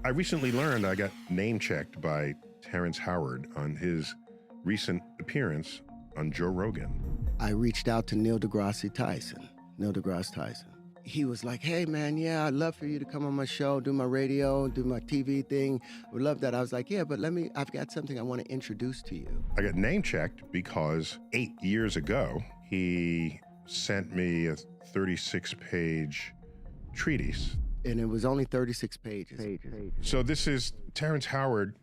I recently learned I got name-checked by Terrence Howard on his recent appearance on Joe Rogan. I reached out to Neil Degrasse Tyson. He was like, hey, man, yeah, I'd love for you to come on my show, do my radio, do my TV thing. I would love that. I was like, yeah, but I've got something I want to introduce to you. I got name-checked because 8 years ago, he sent me a 36-page treatise. And it was only 36 pages. So this is Terrence Howard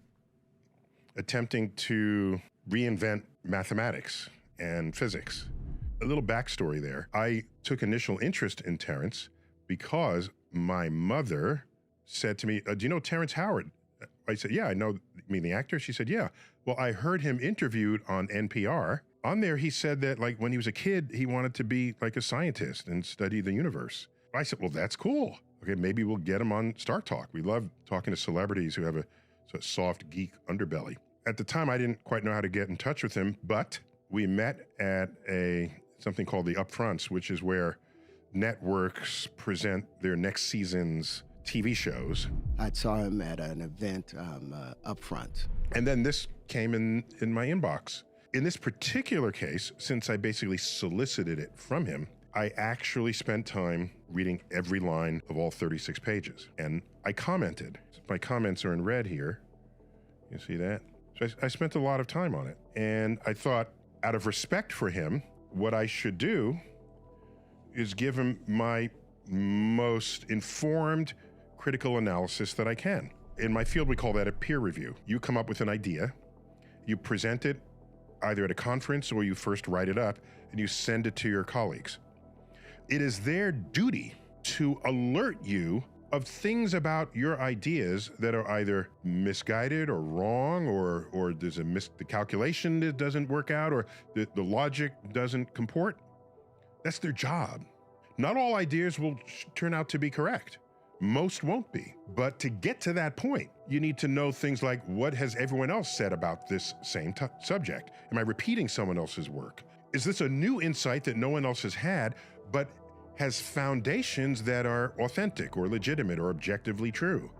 attempting to reinvent mathematics and physics. A little backstory there. I took initial interest in Terrence because my mother said to me, do you know Terrence Howard? I said, yeah, I know. You mean the actor? She said, yeah. Well, I heard him interviewed on NPR. On there, he said that like when he was a kid, he wanted to be like a scientist and study the universe. I said, well, that's cool. Okay, maybe we'll get him on Star Talk. We love talking to celebrities who have a sort of soft geek underbelly. At the time, I didn't quite know how to get in touch with him, but we met at something called the Upfronts, which is where networks present their next season's TV shows. I saw him at an event Upfront. And then this came in my inbox. In this particular case, since I basically solicited it from him, I actually spent time reading every line of all 36 pages. And I commented. My comments are in red here. You see that? So I spent a lot of time on it. And I thought, out of respect for him, what I should do is give him my most informed critical analysis that I can. In my field, we call that a peer review. You come up with an idea, you present it either at a conference or you first write it up and you send it to your colleagues. It is their duty to alert you of things about your ideas that are either misguided or wrong, or there's the calculation that doesn't work out, or the logic doesn't comport. That's their job. Not all ideas will turn out to be correct. Most won't be. But to get to that point, you need to know things like, what has everyone else said about this same subject? Am I repeating someone else's work? Is this a new insight that no one else has had, but has foundations that are authentic or legitimate or objectively true?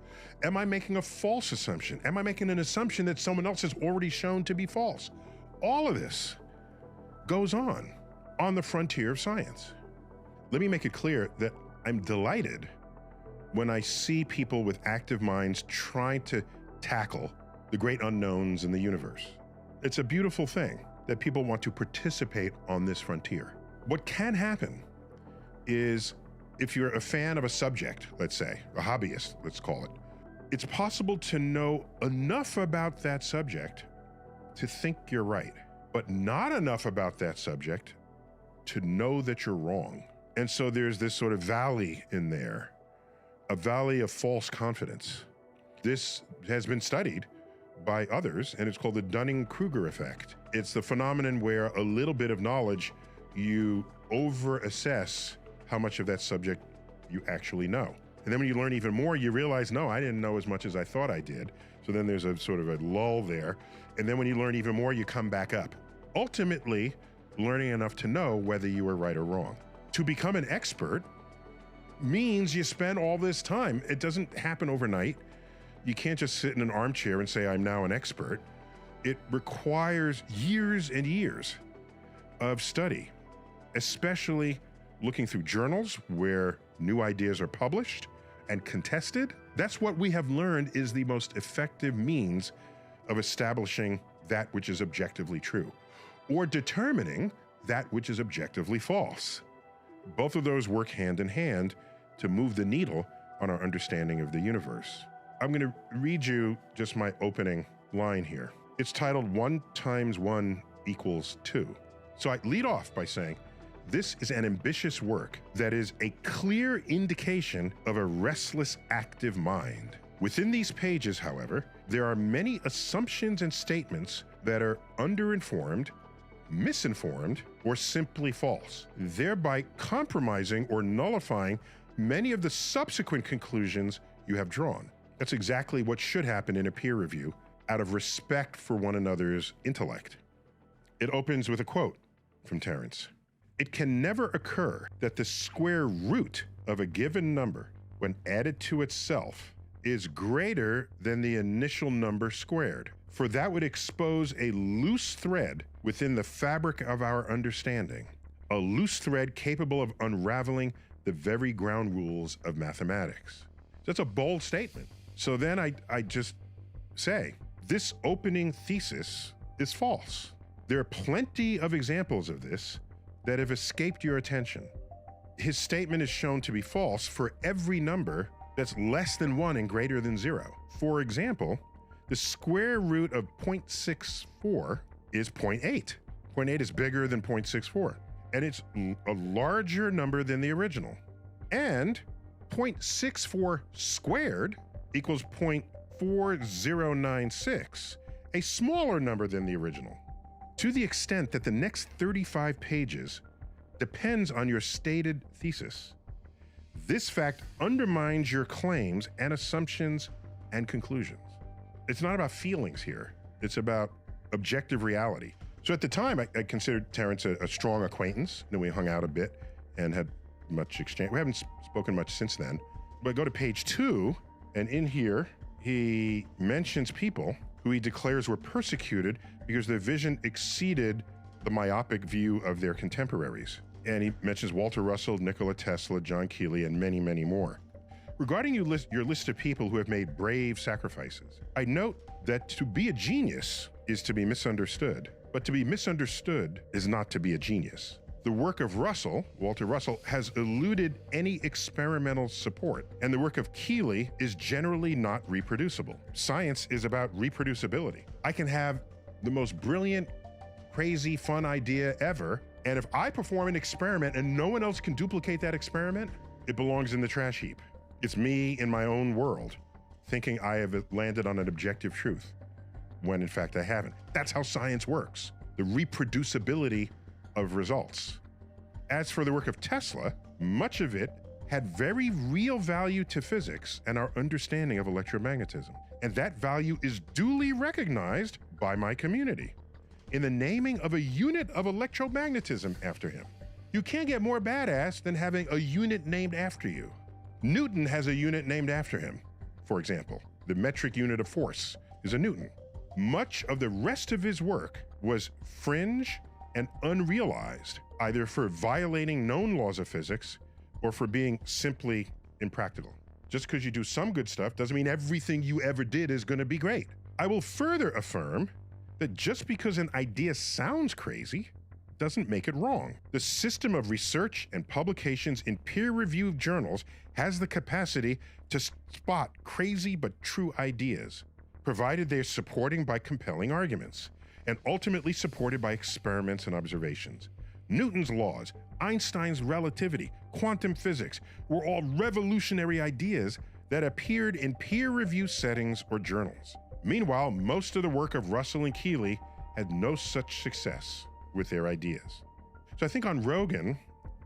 Am I making a false assumption? Am I making an assumption that someone else has already shown to be false? All of this goes on the frontier of science. Let me make it clear that I'm delighted when I see people with active minds trying to tackle the great unknowns in the universe. It's a beautiful thing that people want to participate on this frontier. What can happen is, if you're a fan of a subject, let's say, a hobbyist, let's call it, it's possible to know enough about that subject to think you're right, but not enough about that subject to know that you're wrong. And so there's this sort of valley in there, a valley of false confidence. This has been studied by others, and it's called the Dunning-Kruger effect. It's the phenomenon where a little bit of knowledge, you over-assess how much of that subject you actually know. And then when you learn even more, you realize, no, I didn't know as much as I thought I did. So then there's a sort of a lull there. And then when you learn even more, you come back up. Ultimately, learning enough to know whether you were right or wrong. To become an expert means you spend all this time. It doesn't happen overnight. You can't just sit in an armchair and say, I'm now an expert. It requires years and years of study, especially looking through journals where new ideas are published and contested. That's what we have learned is the most effective means of establishing that which is objectively true, or determining that which is objectively false. Both of those work hand in hand to move the needle on our understanding of the universe. I'm going to read you just my opening line here. It's titled 1 × 1 = 2. So I lead off by saying, this is an ambitious work that is a clear indication of a restless, active mind. Within these pages, however, there are many assumptions and statements that are underinformed, misinformed, or simply false, thereby compromising or nullifying many of the subsequent conclusions you have drawn. That's exactly what should happen in a peer review, out of respect for one another's intellect. It opens with a quote from Terrence. It can never occur that the square root of a given number, when added to itself, is greater than the initial number squared, for that would expose a loose thread within the fabric of our understanding, a loose thread capable of unraveling the very ground rules of mathematics. That's a bold statement. So then I just say, this opening thesis is false. There are plenty of examples of this that have escaped your attention. His statement is shown to be false for every number that's less than 1 and greater than 0. For example, the square root of 0.64 is 0.8. 0.8 is bigger than 0.64, and it's a larger number than the original. And 0.64 squared equals 0.4096, a smaller number than the original. To the extent that the next 35 pages depends on your stated thesis, this fact undermines your claims and assumptions and conclusions. It's not about feelings here. It's about objective reality. So at the time, I considered Terrence a strong acquaintance, and we hung out a bit and had much exchange. We haven't spoken much since then. But go to page 2, and in here, he mentions people who he declares were persecuted because their vision exceeded the myopic view of their contemporaries. And he mentions Walter Russell, Nikola Tesla, John Keeley, and many, many more. Regarding your list of people who have made brave sacrifices, I note that to be a genius is to be misunderstood, but to be misunderstood is not to be a genius. The work of Russell, Walter Russell, has eluded any experimental support, and the work of Keeley is generally not reproducible. Science is about reproducibility. I can have the most brilliant, crazy, fun idea ever, and if I perform an experiment and no one else can duplicate that experiment, it belongs in the trash heap. It's me in my own world, thinking I have landed on an objective truth, when in fact I haven't. That's how science works, the reproducibility of results. As for the work of Tesla, much of it had very real value to physics and our understanding of electromagnetism. And that value is duly recognized by my community in the naming of a unit of electromagnetism after him. You can't get more badass than having a unit named after you. Newton has a unit named after him. For example, the metric unit of force is a Newton. Much of the rest of his work was fringe and unrealized, either for violating known laws of physics or for being simply impractical. Just because you do some good stuff doesn't mean everything you ever did is going to be great. I will further affirm that just because an idea sounds crazy doesn't make it wrong. The system of research and publications in peer-reviewed journals has the capacity to spot crazy but true ideas, provided they're supporting by compelling arguments, and ultimately supported by experiments and observations. Newton's laws, Einstein's relativity, quantum physics were all revolutionary ideas that appeared in peer-review settings or journals. Meanwhile, most of the work of Russell and Keeley had no such success with their ideas. So I think on Rogan,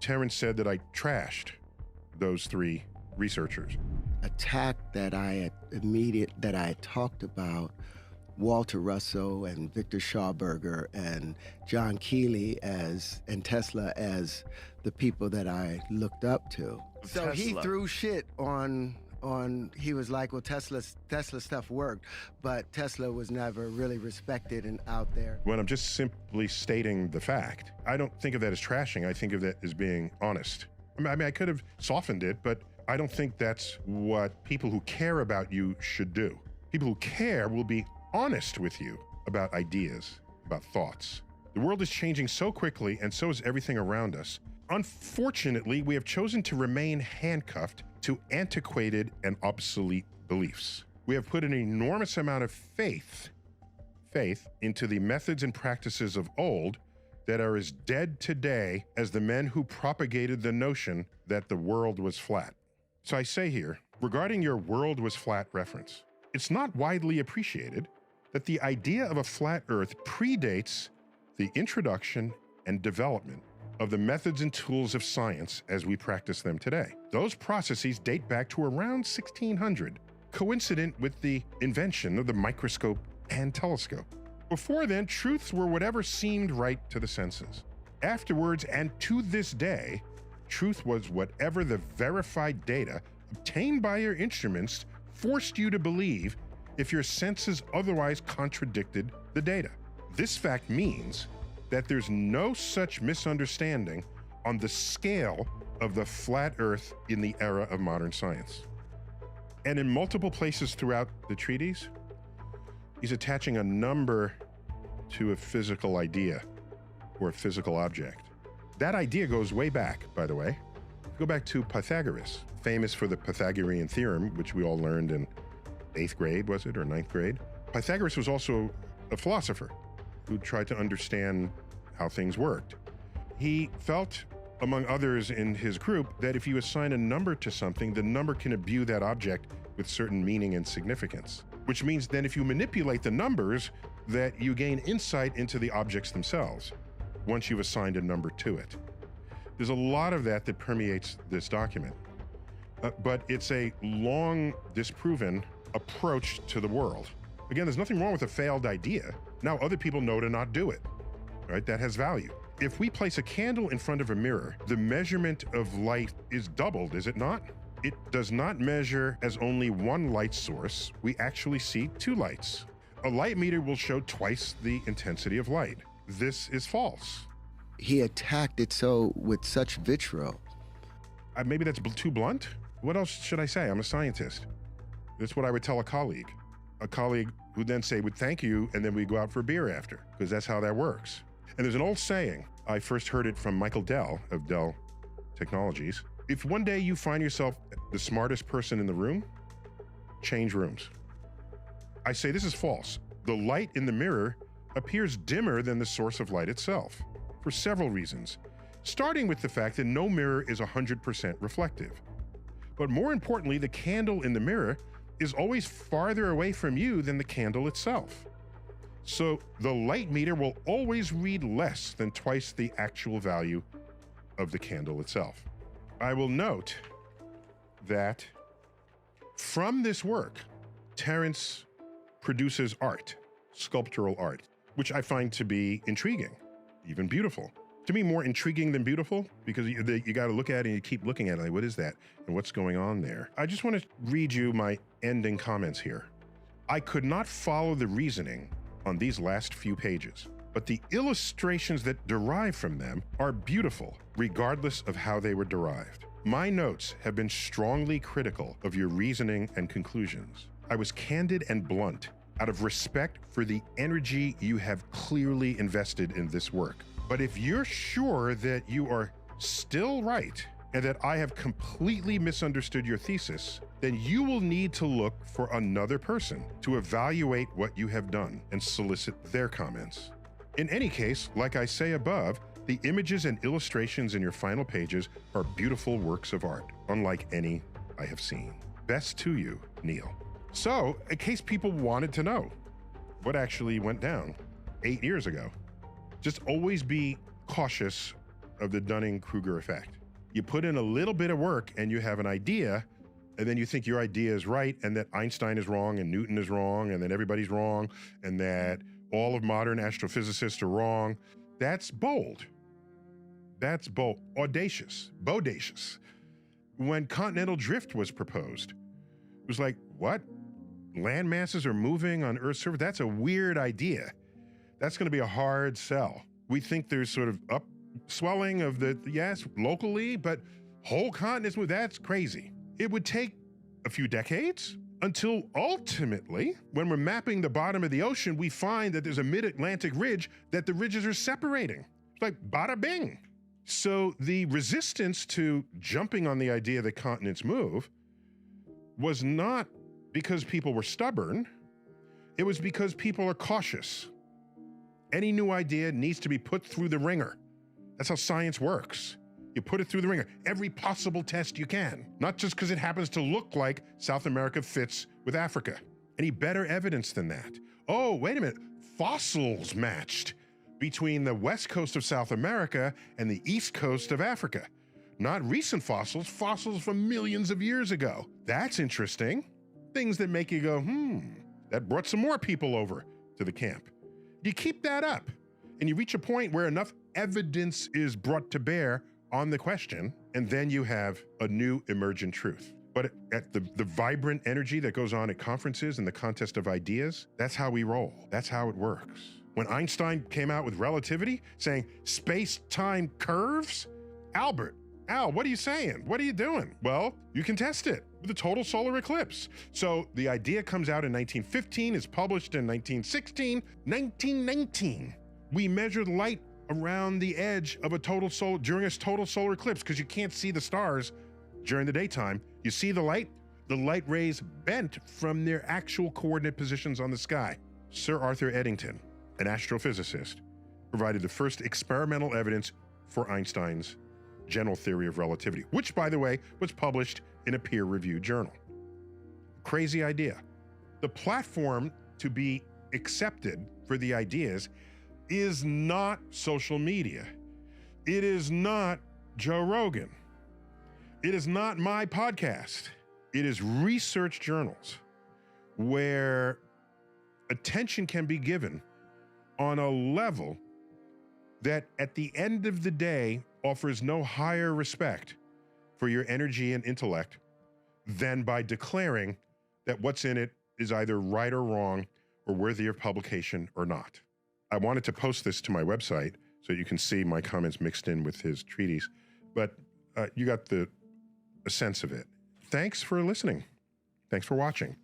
Terrence said that I trashed those 3 researchers. Attack that I had talked about Walter Russell and Victor Schauberger and John Keeley and Tesla as the people that I looked up to. So he threw shit on he was like, well, Tesla stuff worked, but Tesla was never really respected and out there. When I'm just simply stating the fact, I don't think of that as trashing. I think of that as being honest. I mean, I could have softened it, but I don't think that's what people who care about you should do. People who care will be honest with you about ideas, about thoughts. The world is changing so quickly, and so is everything around us. Unfortunately, we have chosen to remain handcuffed to antiquated and obsolete beliefs. We have put an enormous amount of faith into the methods and practices of old that are as dead today as the men who propagated the notion that the world was flat. So I say here, regarding your world was flat reference, it's not widely appreciated that the idea of a flat Earth predates the introduction and development of the methods and tools of science as we practice them today. Those processes date back to around 1600, coincident with the invention of the microscope and telescope. Before then, truths were whatever seemed right to the senses. Afterwards, and to this day, truth was whatever the verified data obtained by your instruments forced you to believe if your senses otherwise contradicted the data. This fact means that there's no such misunderstanding on the scale of the flat Earth in the era of modern science. And in multiple places throughout the treatise, he's attaching a number to a physical idea or a physical object. That idea goes way back, by the way. Go back to Pythagoras, famous for the Pythagorean theorem, which we all learned in 8th grade, was it, or 9th grade? Pythagoras was also a philosopher who tried to understand how things worked. He felt, among others in his group, that if you assign a number to something, the number can imbue that object with certain meaning and significance, which means then if you manipulate the numbers, that you gain insight into the objects themselves once you've assigned a number to it. There's a lot of that permeates this document, but it's a long disproven approach to the world. Again, there's nothing wrong with a failed idea. Now other people know to not do it, right? That has value. If we place a candle in front of a mirror, the measurement of light is doubled, is it not? It does not measure as only one light source. We actually see two lights. A light meter will show twice the intensity of light. This is false. He attacked it so with such vitriol. Maybe that's too blunt. What else should I say? I'm a scientist. That's what I would tell a colleague who then say, "Would thank you," and then we go out for a beer after, because that's how that works. And there's an old saying, I first heard it from Michael Dell of Dell Technologies. If one day you find yourself the smartest person in the room, change rooms. I say this is false. The light in the mirror appears dimmer than the source of light itself, for several reasons, starting with the fact that no mirror is 100% reflective. But more importantly, the candle in the mirror is always farther away from you than the candle itself. So the light meter will always read less than twice the actual value of the candle itself. I will note that from this work, Terrence produces art, sculptural art, which I find to be intriguing, even beautiful. To me, more intriguing than beautiful, because you got to look at it and you keep looking at it, like, what is that? And what's going on there? I just want to read you my ending comments here. I could not follow the reasoning on these last few pages, but the illustrations that derive from them are beautiful, regardless of how they were derived. My notes have been strongly critical of your reasoning and conclusions. I was candid and blunt out of respect for the energy you have clearly invested in this work. But if you're sure that you are still right and that I have completely misunderstood your thesis, then you will need to look for another person to evaluate what you have done and solicit their comments. In any case, like I say above, the images and illustrations in your final pages are beautiful works of art, unlike any I have seen. Best to you, Neil. So, in case people wanted to know what actually went down 8 years ago, just always be cautious of the Dunning-Kruger effect. You put in a little bit of work and you have an idea, and then you think your idea is right and that Einstein is wrong and Newton is wrong and that everybody's wrong and that all of modern astrophysicists are wrong. That's bold. That's bold. Audacious. Bodacious. When continental drift was proposed, it was like, what? Land masses are moving on Earth's surface? That's a weird idea. That's going to be a hard sell. We think there's sort of upswelling of yes, locally, but whole continents, that's crazy. It would take a few decades until ultimately, when we're mapping the bottom of the ocean, we find that there's a mid-Atlantic ridge that the ridges are separating. It's like bada bing. So the resistance to jumping on the idea that continents move was not because people were stubborn. It was because people are cautious. Any new idea needs to be put through the ringer. That's how science works. You put it through the ringer. Every possible test you can, not just because it happens to look like South America fits with Africa. Any better evidence than that? Oh, wait a minute. Fossils matched between the west coast of South America and the east coast of Africa. Not recent fossils, fossils from millions of years ago. That's interesting. Things that make you go, that brought some more people over to the camp. You keep that up and you reach a point where enough evidence is brought to bear on the question, and then you have a new emergent truth. But at the vibrant energy that goes on at conferences and the contest of ideas, that's how we roll. That's how it works. When Einstein came out with relativity, saying space-time curves, Al, what are you saying? What are you doing? Well, you can test it with a total solar eclipse. So the idea comes out in 1915, is published in 1916, 1919. We measured light around the edge of during a total solar eclipse, because you can't see the stars during the daytime. You see the light rays bent from their actual coordinate positions on the sky. Sir Arthur Eddington, an astrophysicist, provided the first experimental evidence for Einstein's general theory of relativity, which, by the way, was published in a peer-reviewed journal. Crazy idea. The platform to be accepted for the ideas is not social media. It is not Joe Rogan. It is not my podcast. It is research journals where attention can be given on a level that at the end of the day offers no higher respect for your energy and intellect than by declaring that what's in it is either right or wrong or worthy of publication or not. I wanted to post this to my website so you can see my comments mixed in with his treatise, but you got a sense of it. Thanks for listening. Thanks for watching.